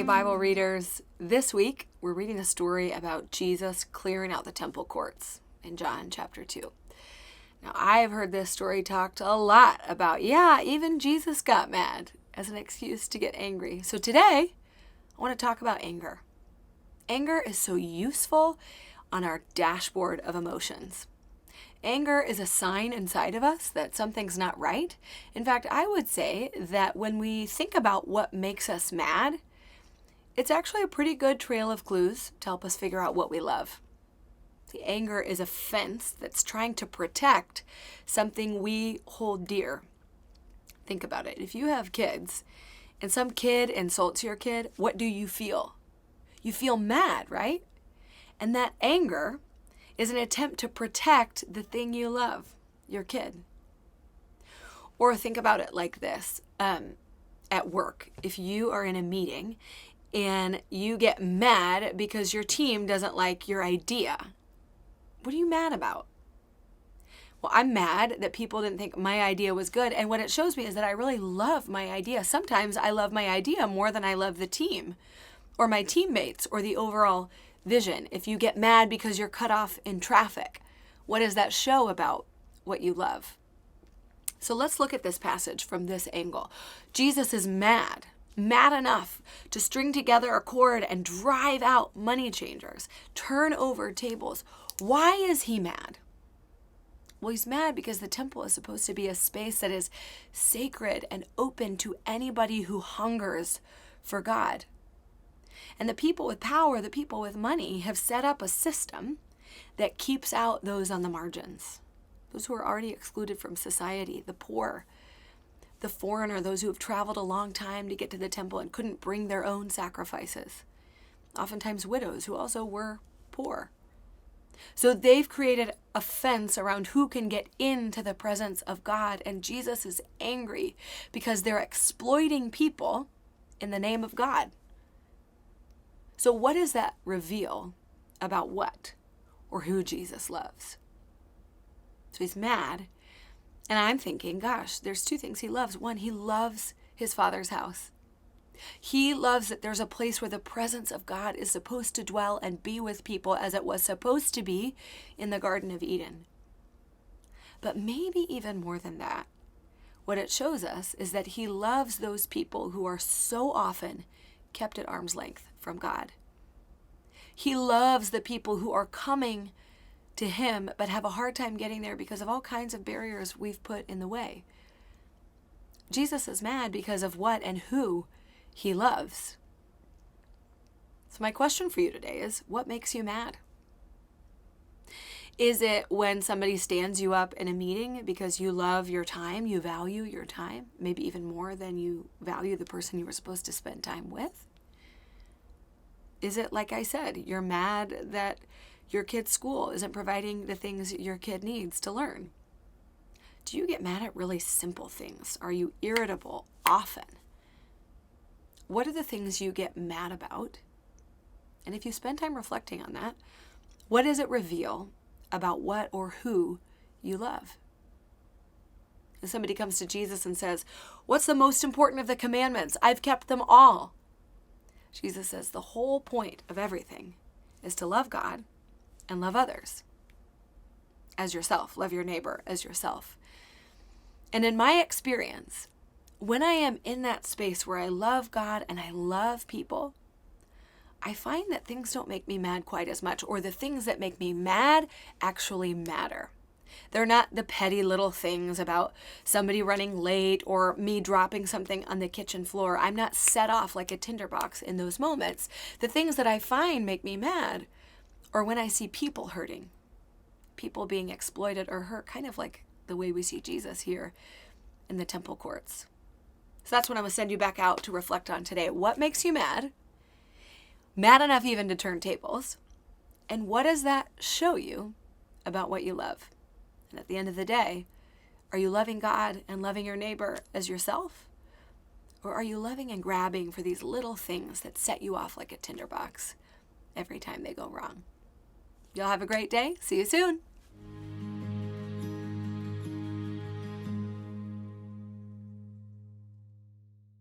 Hey, Bible readers. This week, we're reading a story about Jesus clearing out the temple courts in John chapter 2. Now, I've heard this story talked a lot about, even Jesus got mad as an excuse to get angry. So today, I want to talk about anger. Anger is so useful on our dashboard of emotions. Anger is a sign inside of us that something's not right. In fact, I would say that when we think about what makes us mad, it's actually a pretty good trail of clues to help us figure out what we love. The anger is a fence that's trying to protect something we hold dear. Think about it. If you have kids and some kid insults your kid, what do you feel? You feel mad, right? And that anger is an attempt to protect the thing you love, your kid. Or think about it like this. At work, if you are in a meeting and you get mad because your team doesn't like your idea, what are you mad about? Well, I'm mad that people didn't think my idea was good. And what it shows me is that I really love my idea. Sometimes I love my idea more than I love the team or my teammates or the overall vision. If you get mad because you're cut off in traffic, what does that show about what you love? So let's look at this passage from this angle. Jesus is mad enough to string together a cord and drive out money changers, turn over tables. Why is he mad? Well, he's mad because the temple is supposed to be a space that is sacred and open to anybody who hungers for God. And the people with power, the people with money, have set up a system that keeps out those on the margins, those who are already excluded from society, the poor, the foreigner, those who have traveled a long time to get to the temple and couldn't bring their own sacrifices. Oftentimes widows who also were poor. So they've created a fence around who can get into the presence of God. And Jesus is angry because they're exploiting people in the name of God. So what does that reveal about what or who Jesus loves? So he's mad. And I'm thinking, gosh, there's two things he loves. One, he loves his Father's house. He loves that there's a place where the presence of God is supposed to dwell and be with people as it was supposed to be in the Garden of Eden. But maybe even more than that, what it shows us is that he loves those people who are so often kept at arm's length from God. He loves the people who are coming to him but have a hard time getting there because of all kinds of barriers we've put in the way. Jesus is mad because of what and who he loves. So my question for you today is, what makes you mad? Is it when somebody stands you up in a meeting because you love your time, you value your time, maybe even more than you value the person you were supposed to spend time with? Is it, like I said, you're mad that your kid's school isn't providing the things your kid needs to learn? Do you get mad at really simple things? Are you irritable often? What are the things you get mad about? And if you spend time reflecting on that, what does it reveal about what or who you love? If somebody comes to Jesus and says, "What's the most important of the commandments? I've kept them all." Jesus says the whole point of everything is to love God and love others as yourself. Love your neighbor as yourself. And in my experience, when I am in that space where I love God and I love people, I find that things don't make me mad quite as much, or the things that make me mad actually matter. They're not the petty little things about somebody running late or me dropping something on the kitchen floor. I'm not set off like a tinderbox in those moments. The things that I find make me mad are when I see people hurting, people being exploited or hurt, kind of like the way we see Jesus here in the temple courts. So that's what I'm going to send you back out to reflect on today. What makes you mad? Mad enough even to turn tables? And what does that show you about what you love? And at the end of the day, are you loving God and loving your neighbor as yourself? Or are you loving and grabbing for these little things that set you off like a tinderbox every time they go wrong? Y'all have a great day. See you soon.